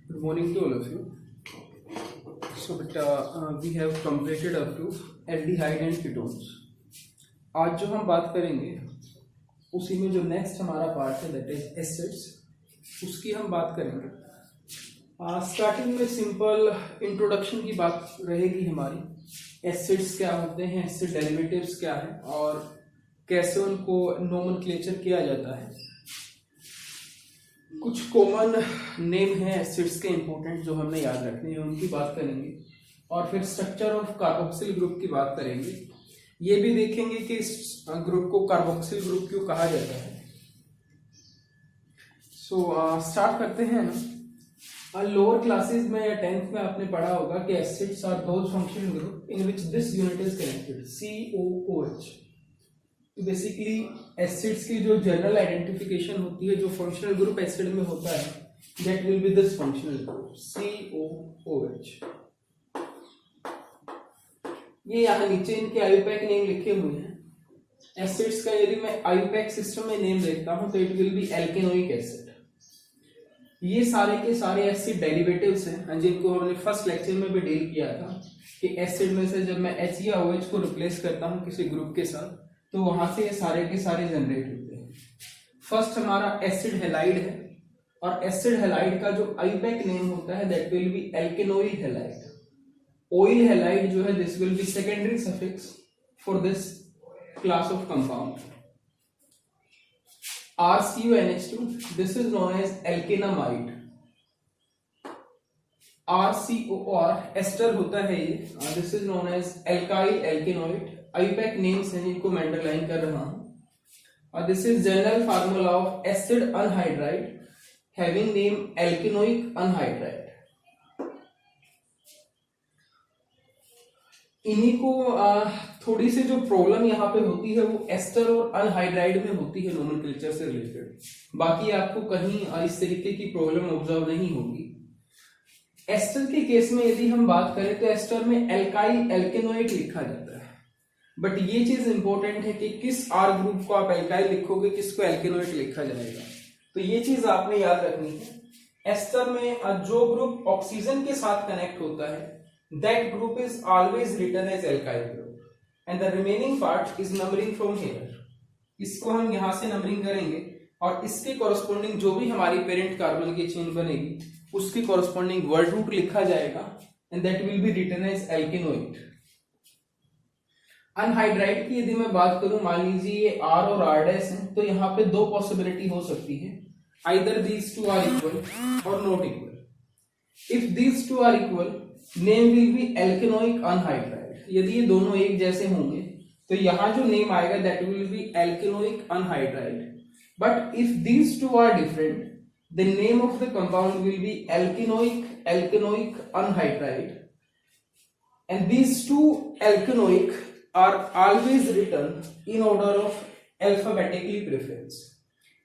Good morning to all of you. So, we have completed up to aldehyde and ketones. आज जो हम बात करेंगे उसी में जो नेक्स्ट हमारा पार्ट है दैट इज एसिड्स, उसकी हम बात करेंगे। स्टार्टिंग में सिंपल इंट्रोडक्शन की बात रहेगी हमारी। एसिड्स क्या होते हैं, एसिड डेरिवेटिव्स क्या है और कैसे उनको नोमेनक्लेचर किया जाता है। कुछ कॉमन नेम हैं एसिड्स के इंपॉर्टेंट जो हमने याद रखने हैं, उनकी बात करेंगे और फिर स्ट्रक्चर ऑफ कार्बोक्सिल ग्रुप की बात करेंगे। ये भी देखेंगे कि इस ग्रुप को कार्बोक्सिल ग्रुप क्यों कहा जाता है। स्टार्ट करते हैं ना। लोअर क्लासेस में या 10th में आपने पढ़ा होगा कि acids are those functional group in which this unit is connected, COOH। Basically acids की जो जनरल आइडेंटिफिकेशन होती है, जो फंक्शनल ग्रुप एसिड में होता है, that will be this functional group COOH। ये यहाँ नीचे इनके आईयूपैक नेम लिखे हुए हैं। एसिड्स का यदि मैं आईयूपैक सिस्टम में नेम देखता हूं तो इट विल बी एल्केनोइक एसिड। ये सारे के सारे एसिड डेरिवेटिव्स हैं जिनको हमने फर्स्ट लेक्चर में भी डील किया था कि एसिड में से जब मैं H या OH को रिप्लेस करता हूं किसी ग्रुप के साथ तो वहां से ये सारे के सारे जनरेट होते हैं। फर्स्ट हमारा एसिड हैलाइड है और एसिड हैलाइड का जो आईयूपैक नेम होता है that will be alkanoyl halide. Acyl halide जो है this will be secondary suffix for this class of compound. RCONH2 this is known as alkanamide. RCOR ester होता है ये, this is known as alkyl alkanoate. IUPAC names हैं जिनको मैं underline कर रहा हूं। This is general formula of acid anhydride having name alkanoic anhydride. इन्हीं को थोड़ी सी जो प्रॉब्लम यहाँ पे होती है वो एस्टर और अनहाइड्राइड में होती है नोमेनक्लेचर से रिलेटेड। बाकी आपको कहीं इस तरीके की प्रॉब्लम ऑब्जर्व नहीं होगी। एस्टर के केस में यदि हम बात करें तो एस्टर में एल्काइल एल्केनोइड लिखा जाता है, बट ये चीज इंपॉर्टेंट है कि किस आर ग्रुप को आप एल्काइल लिखोगे, किसको एल्केनोइड लिखा जाएगा। तो ये चीज आपने याद रखनी है। एस्टर में जो ग्रुप ऑक्सीजन के साथ कनेक्ट होता है that group is always written as alkyl group and the remaining part is numbering from here. इसको हम यहां से नंबरिंग करेंगे और इसके कॉरस्पॉन्डिंग जो भी हमारी पेरेंट कार्बन की चेन बनेगी उसकी कॉरस्पॉन्डिंग वर्ड रूट लिखा जाएगा and that will be written as alkanoid. Anhydride की यदि मैं बात करूं, मान लीजिए ये R और R डैश है, तो यहाँ पे दो पॉसिबिलिटी हो सकती है, either these two are equal or not equal. If these two are equal name will be alkanoic anhydride. यदि ये दोनों एक जैसे होंगे तो यहाँ जो नेम आएगा that will be alkanoic anhydride. But if these two are different the name of the compound will be alkanoic anhydride and these two alkanoic are always written in order of alphabetically preference।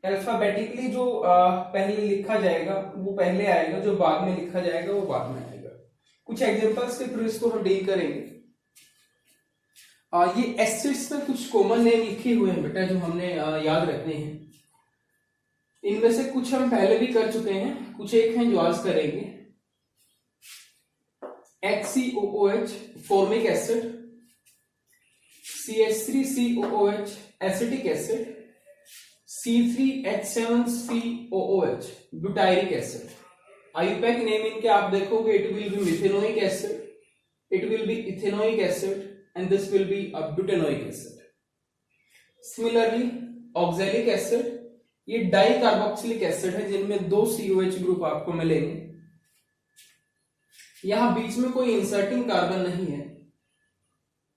alphabetically जो पहले लिखा जाएगा वो पहले आएगा, जो बाद में लिखा जाएगा वो बाद में आएगा। कुछ एग्जांपल्स के थ्रू इसको हम डील करेंगे। ये एसिड्स में कुछ कॉमन नेम लिखे हुए हैं बेटा जो हमने याद रखने हैं। इनमें से कुछ हम पहले भी कर चुके हैं, कुछ एक हैं जो आज करेंगे। HCOOH formic acid, CH3COOH acetic acid, C3H7COOH butyric acid. IUPAC name इनके आप देखोगे it will B methanoic acid, it will B ethanoic acid and this will be a butanoic acid. Similarly oxalic acid, ये di carboxylic acid है जिनमें दो COH group आपको मिलेंगे। यहां बीच में कोई इंसर्टिंग कार्बन नहीं है।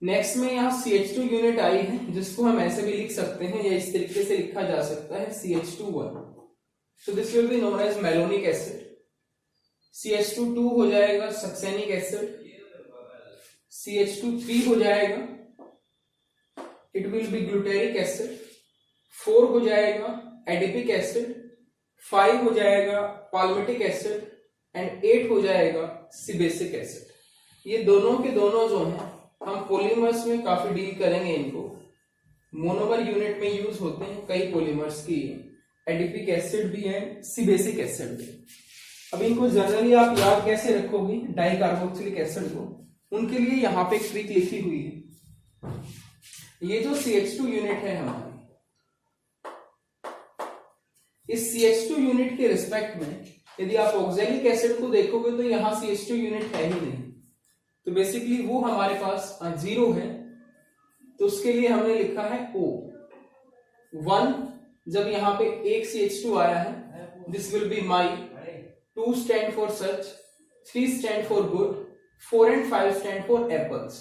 नेक्स्ट में यहां CH2 यूनिट आई है जिसको हम ऐसे भी लिख सकते हैं या इस तरीके से लिखा जा सकता है CH2 1। So this will be known as malonic acid. CH2 2 हो जाएगा सक्सेनिक एसिड, CH2 3 हो जाएगा it will B glutaric acid, 4 हो जाएगा एडिपिक एसिड, 5 हो जाएगा पाल्मिटिक एसिड एंड 8 हो जाएगा सिबेसिक एसिड। ये दोनों के दोनों जो हैं हम पॉलीमर्स में काफी डील करेंगे इनको। मोनोमर यूनिट में यूज होते हैं कई पॉलीमर्स की, एडिपिक एसिड भी है, सिबेसिक एसिड भी। अब इनको जनरली आप याद कैसे रखोगे डाई कार्बोक्सिलिक एसिड को, उनके लिए यहाँ पे एक ट्रिक लिखी हुई है। ये जो CH2 यूनिट है हमारी, इस CH2 यूनिट के रिस्पेक्ट में यदि आप ऑक्सैलिक एसिड को देखोगे तो यहाँ CH2 यूनिट है ही नहीं, तो बेसिकली वो हमारे पास 0 है, तो उसके लिए हमने लिखा है O 1। जब यहाँ पे एक CH2 आया है, this will be my, 2 stand for such, 3 stand for good, 4 and 5 stand for apples.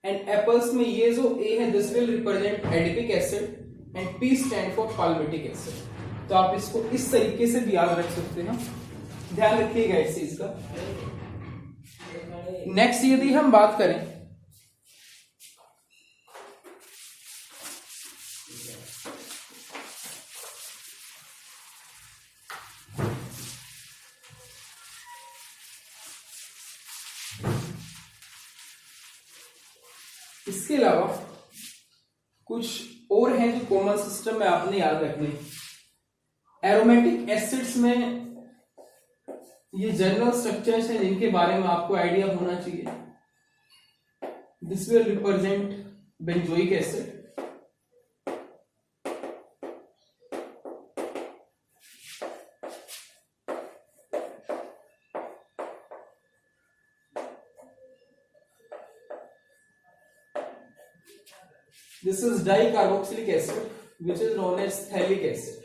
And apples में ये जो A है this will represent adipic acid and P stand for palmitic acid. तो आप इसको इस तरीके से भी याद रख सकते हैं, ध्यान रखिएगा इस चीज का। नेक्स्ट यदि हम बात करें इसके अलावा कुछ और हैं जो कॉमन सिस्टम में आपने याद रखने। एरोमेटिक एसिड्स में ये जनरल स्ट्रक्चर्स हैं जिनके बारे में आपको आइडिया होना चाहिए। This will represent benzoic acid, this is dicarboxylic acid which is known as phthalic acid.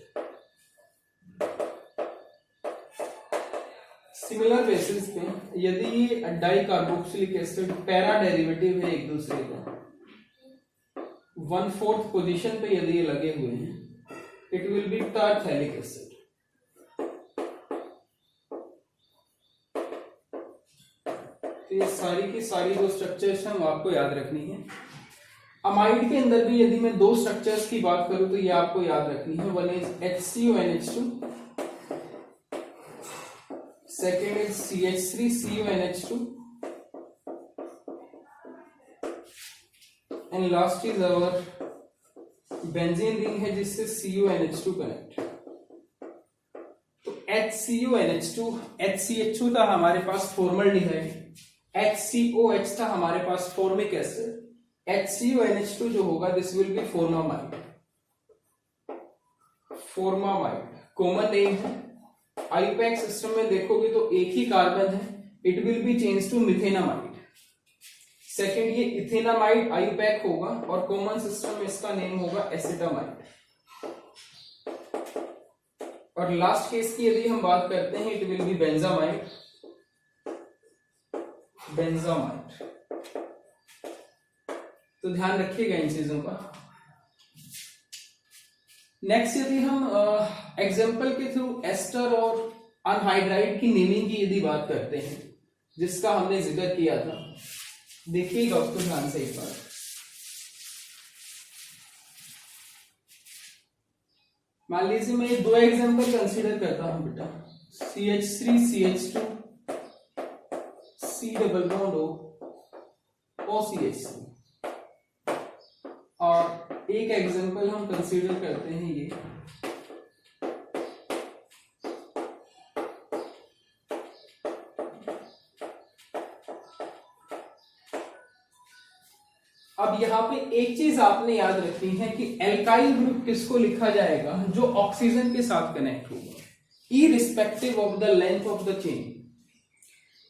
Similar basis पे यदि ये डाइकार्बोक्सिलिक एसिड पैरा डेरिवेटिव है एक दूसरे का, 1/4 पोजीशन पे यदि ये लगे हुए हैं, इट विल बी टरथैलिक एसिड। तो ये सारी की सारी जो स्ट्रक्चर्स हैं वो आपको याद रखनी है। अमाइड के अंदर भी यदि मैं 2 स्ट्रक्चर्स की बात करूं तो ये आपको याद रखनी है। One is HCONH2, second is CH3CONH2 and last is our benzene ring है जिससे CONH2 कनेक्ट। तो HCONH2, HCH2 था हमारे पास फॉर्मल्डिहाइड, HCOH था हमारे पास फॉर्मिक एसिड, HCONH2 जो होगा this will be formamide. Formamide common name है। आईयूपैक सिस्टम में देखोगे तो एक ही कार्बन है, it will be change to methanamide. Second ये इथेनामाइड आईयूपैक होगा और कॉमन सिस्टम में इसका नेम होगा एसिटामाइड। और लास्ट केस की यदि हम बात करते हैं it will B benzamide, benzamide. तो ध्यान रखिएगा इन चीजों का। नेक्स्ट यदि हम एग्जांपल के थ्रू एस्टर और अनहाइड्राइड की नेमिंग की यदि बात करते हैं, जिसका हमने जिक्र किया था, देखिएगा उसको ध्यान से एक बार। मान लीजिए मैं ये 2 एग्जांपल कंसीडर करता हूं बेटा, CH3CH2 C double bond O OCH3, और एक एग्जांपल हम कंसीडर करते हैं ये अब यहाँ पे एक चीज आपने याद रखनी है कि एल्काइल ग्रुप किसको लिखा जाएगा, जो ऑक्सीजन के साथ कनेक्ट होगा, irrespective of the length of the chain.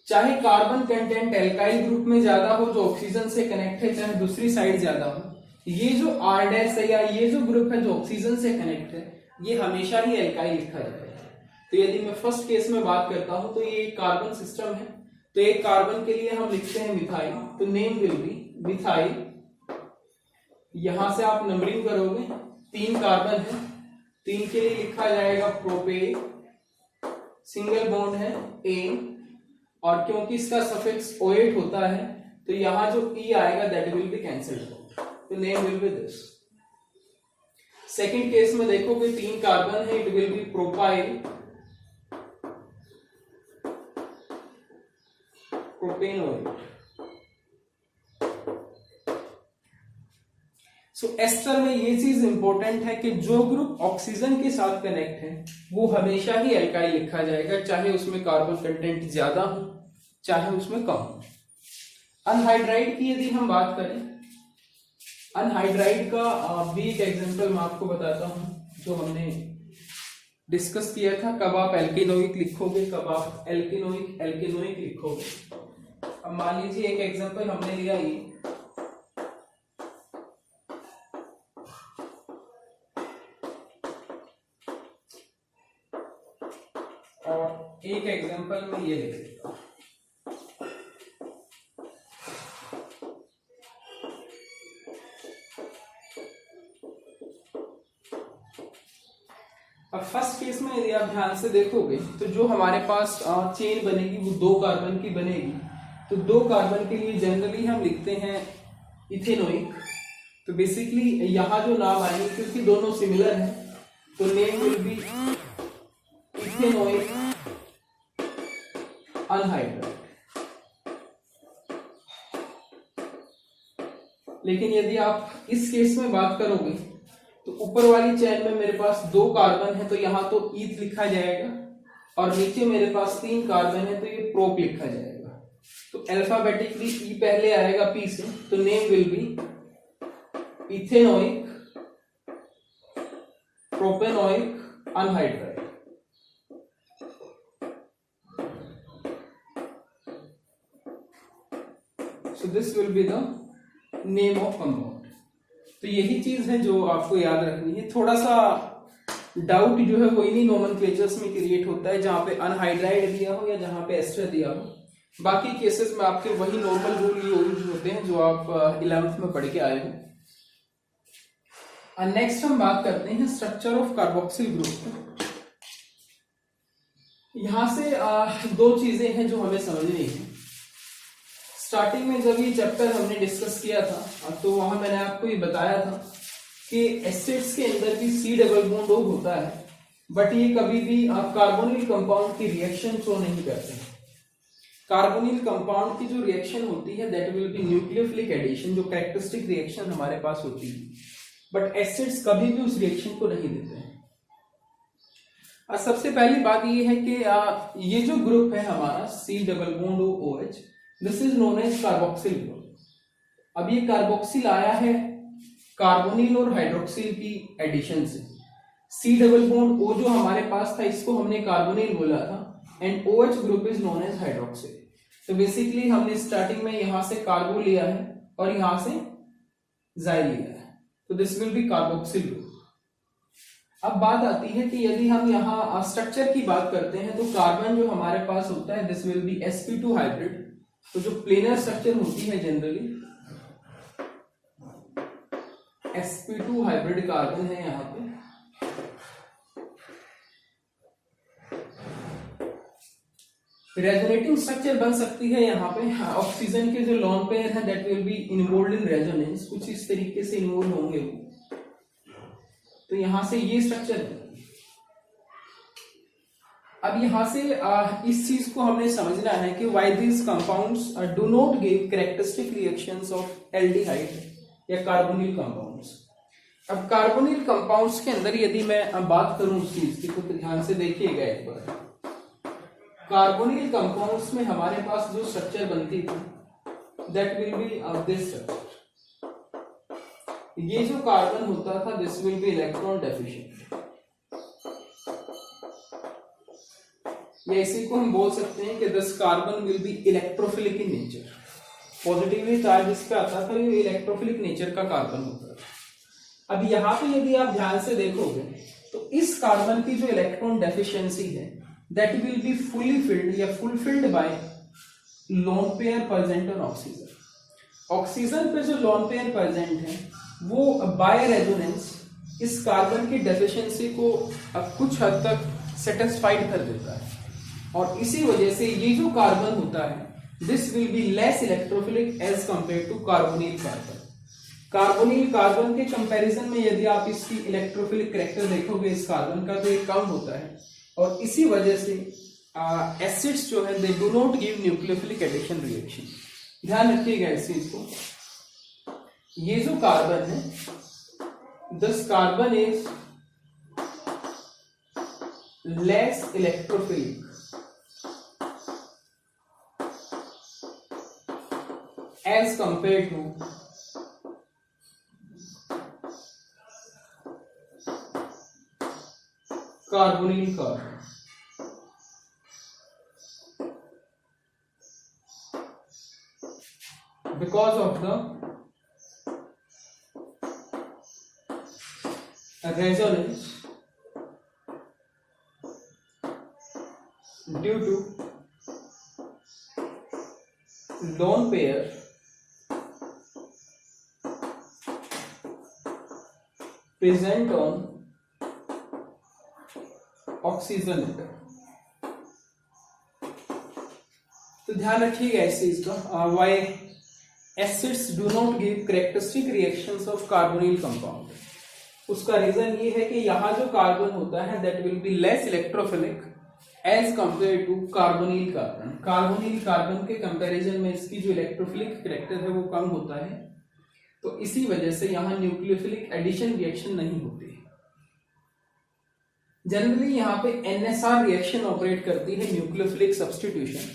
चाहे कार्बन कंटेंट एल्काइल ग्रुप में ज्यादा हो जो ऑक्सीजन से कनेक्ट है, चाहे दूसरी साइड ज्यादा हो, ये जो R डैश है या ये जो ग्रुप है जो ऑक्सीजन से कनेक्ट है, ये हमेशा ही एल्काइल लिखा जाएगा। तो यदि मैं फर्स्ट केस में बात करता हूं तो ये एक कार्बन सिस्टम है, तो एक कार्बन के लिए हम लिखते हैं मिथाइल, तो नेम विल बी मिथाइल। यहां से आप नंबरिंग करोगे, 3 कार्बन है, 3 के लिए लिखा जाएगा प्रोपेन, सिंगल बॉन्ड है एन, और क्योंकि इसका सफिक्स OH होता है तो यहां जो E आएगा दैट विल बी कैंसिल्ड, तो name will be this. Second case में देखोगे 3 कार्बन है, it will be propyl, propane OH। So ester में ये चीज इंपॉर्टेंट है कि जो ग्रुप ऑक्सीजन के साथ कनेक्ट है वो हमेशा ही एल्काइल लिखा जाएगा, चाहे उसमें कार्बन कंटेंट ज्यादा हो चाहे उसमें कम हो। अनहाइड्राइड की यदि हम बात करें, अनहाइड्राइड का भी एक एग्जांपल मैं आपको बताता हूं जो हमने डिस्कस किया था। कब आप एल्केनोइक लिखोगे, कब आप एल्केनोइक लिखोगे। अब मान लीजिए एक एग्जांपल हमने लिया ये, और एक एग्जांपल में ये लिख देता हूं। अब फर्स्ट केस में यदि आप ध्यान से देखोगे तो जो हमारे पास चेन बनेगी वो 2 कार्बन की बनेगी। तो 2 कार्बन के लिए जनरली हम लिखते हैं इथेनोइक। तो बेसिकली यहाँ जो नाम आएंगे क्योंकि दोनों सिमिलर हैं तो name will B ethanoic anhydride. लेकिन यदि आप इस केस में बात करोगे तो ऊपर वाली चेन में मेरे पास 2 कार्बन है तो यहां तो ईथ लिखा जाएगा, और नीचे मेरे पास 3 कार्बन है तो ये प्रोप लिखा जाएगा। तो अल्फाबेटिकली ई पहले आएगा पी से, तो name will B ethanoic propanoic anhydride. So this will be the name of compound. तो यही चीज है जो आपको याद रखनी है। थोड़ा सा डाउट जो है वो इन्हीं नोमेनक्लेचर्स में क्रिएट होता है जहां पे अनहाइड्राइड दिया हो या जहां पे एस्टर दिया हो। बाकी केसेस में आपके वही नॉर्मल रूल यूज होते हैं जो आप 11th में पढ़ के आए हो। नेक्स्ट हम बात करते हैं स्ट्रक्चर ऑफ कार्बोक्सिल ग्रुप। यहां से 2 चीजें हैं जो हमें समझनी है। स्टार्टिंग में जब ये चैप्टर हमने डिस्कस किया था तो वहां मैंने आपको ये बताया था कि एसिड्स के अंदर भी C डबल बॉन्ड O होता है, बट ये कभी भी कार्बोनिल कंपाउंड की रिएक्शन शो नहीं करते। कार्बोनिल कंपाउंड की जो रिएक्शन होती है that will be nucleophilic addition, जो कैरेक्टरिस्टिक रिएक्शन हमारे पास होती है, बट एसिड्स कभी भी उस रिएक्शन को नहीं देते हैं। सबसे पहली बात ये है कि ये जो ग्रुप है हमारा C double bond O OH, this is known as carboxyl group. अब ये कार्बोक्सिल आया है कार्बोनिल और हाइड्रोक्सिल की एडिशन से। C डबल बॉन्ड O जो हमारे पास था इसको हमने कार्बोनिल बोला था, and OH group is known as hydroxyl. तो बेसिकली हमने स्टार्टिंग में यहां से कार्बो लिया है और यहां से जाइल लिया है, तो this will B carboxyl group. अब बात आती है कि यदि हम यहाँ स्ट्रक्चर की बात करते हैं तो कार्बन जो हमारे पास होता है this will B sp2 hybrid. तो जो प्लेनर स्ट्रक्चर होती है जनरली sp2 हाइब्रिड कार्बन है यहाँ पे। रेजोनेटिंग स्ट्रक्चर बन सकती है यहाँ पे। ऑक्सीजन के जो लॉन पेयर है that will B involved in resonance, कुछ इस तरीके से इन्वॉल्व होंगे वो। तो यहां से ये स्ट्रक्चर है। अब यहां से इस चीज को हमने समझना है कि why these compounds do not give characteristic reactions of aldehyde या कार्बोनिल कंपाउंड्स। अब कार्बोनिल कंपाउंड्स के अंदर यदि मैं बात करूं उस चीज की तो ध्यान से देखिएगा एक बार। कार्बोनिल कंपाउंड्स में हमारे पास जो स्ट्रक्चर बनती थी that will be this structure. ये जो कार्बन होता था this will B electron deficient, या इसी को हम बोल सकते हैं कि this carbon will be electrophilic in nature. Positively charge जिस पे आता था ये इलेक्ट्रोफिलिक नेचर का कार्बन होता था। अब यहाँ पे यदि आप ध्यान से देखोगे तो इस कार्बन की जो इलेक्ट्रॉन डेफिशिएंसी है that will be fully filled या fulfilled by lone pair present on oxygen. Oxygen पे जो लोन पेयर प्रेजेंट है वो बाय रेजोनेंस इस कार्बन की डेफिशिएंसी को कुछ हद तक सेटिस्फाइड कर देता है, और इसी वजह से ये जो कार्बन होता है this will be less electrophilic as compare to carbonyl carbon. Carbonyl carbon के कंपैरिजन में यदि आप इसकी इलेक्ट्रोफिलिक कैरेक्टर देखोगे इस कार्बन का तो ये कम होता है, और इसी वजह से एसिड्स जो है they do not give nucleophilic addition reaction. ध्यान रखिएगा इस चीज को। ये जो कार्बन है Thus carbon is less electrophilic as compared to carbonyl carbon. Because of the resonance due to lone pair present on oxygen atom. तो ध्यान रखिएगा इस चीज का, why acids do not give characteristic reactions of carbonyl compound. उसका reason ये है कि यहाँ जो कार्बन होता है that will be less electrophilic as compare to carbonyl carbon. Carbonyl carbon के कंपैरिजन में इसकी जो इलेक्ट्रोफिलिक कैरेक्टर है वो कम होता है, तो इसी वजह से यहाँ न्यूक्लियोफिलिक एडिशन रिएक्शन नहीं होती। जनरली यहाँ पे एनएसआर रिएक्शन ऑपरेट करती है, न्यूक्लियोफिलिक सब्स्टिट्यूशन।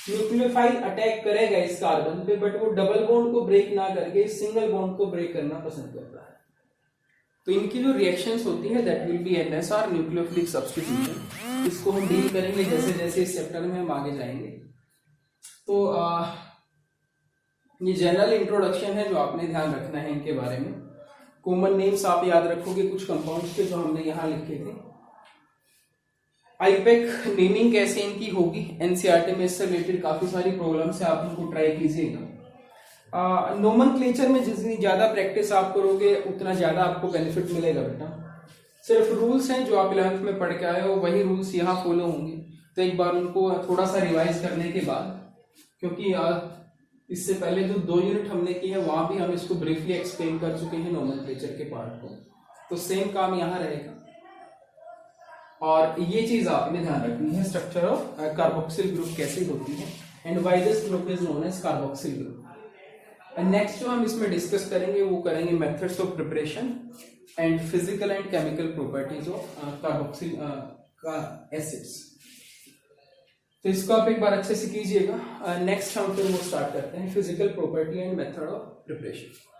न्यूक्लियोफाइल अटैक करेगा इस कार्बन पे, बट वो डबल बॉन्ड को ब्रेक ना करके सिंगल बॉन्ड को ब्रेक करना पसंद करता है। तो इनकी जो रिएक्शंस होती है that will B NSR, nucleophilic substitution. इसको हम डील करेंगे जैसे जैसे इस चैप्टर में हम आगे जाएंगे। तो ये जनरल इंट्रोडक्शन है जो आपने ध्यान रखना है इनके बारे में। कॉमन नेम्स आप याद रखोगे कुछ कंपाउंड्स के जो हमने यहाँ लिखे थे। आईपेक नेमिंग कैसे इनकी होगी, एनसीईआरटी में इससे रिलेटेड काफी सारी प्रॉब्लम्स है, आप इनको ट्राई कीजिएगा। नोमेनक्लेचर में जितनी ज्यादा प्रैक्टिस आप करोगे उतना ज्यादा आपको बेनिफिट मिलेगा बेटा। सिर्फ रूल्स हैं जो आप 11th में पढ़ के आए हो, वही रूल्स यहाँ फॉलो होंगे। तो एक बार उनको थोड़ा सा रिवाइज करने के बाद, क्योंकि इससे पहले जो 2 यूनिट हमने की है वहां भी हम इसको ब्रीफली एक्सप्लेन कर चुके हैं नोमेनक्लेचर के पार्ट को, तो सेम काम यहाँ रहेगा। और ये चीज आपने ध्यान रखनी है, स्ट्रक्चर ऑफ कार्बोक्सिल ग्रुप कैसे होती है and why this group is known as carboxyl group. Next जो हम इसमें डिस्कस करेंगे वो करेंगे methods of preparation and physical and chemical properties of carboxyl acids. तो इसको आप एक बार अच्छे से कीजिएगा। नेक्स्ट हम फिर वो स्टार्ट करते हैं, physical property and method of preparation.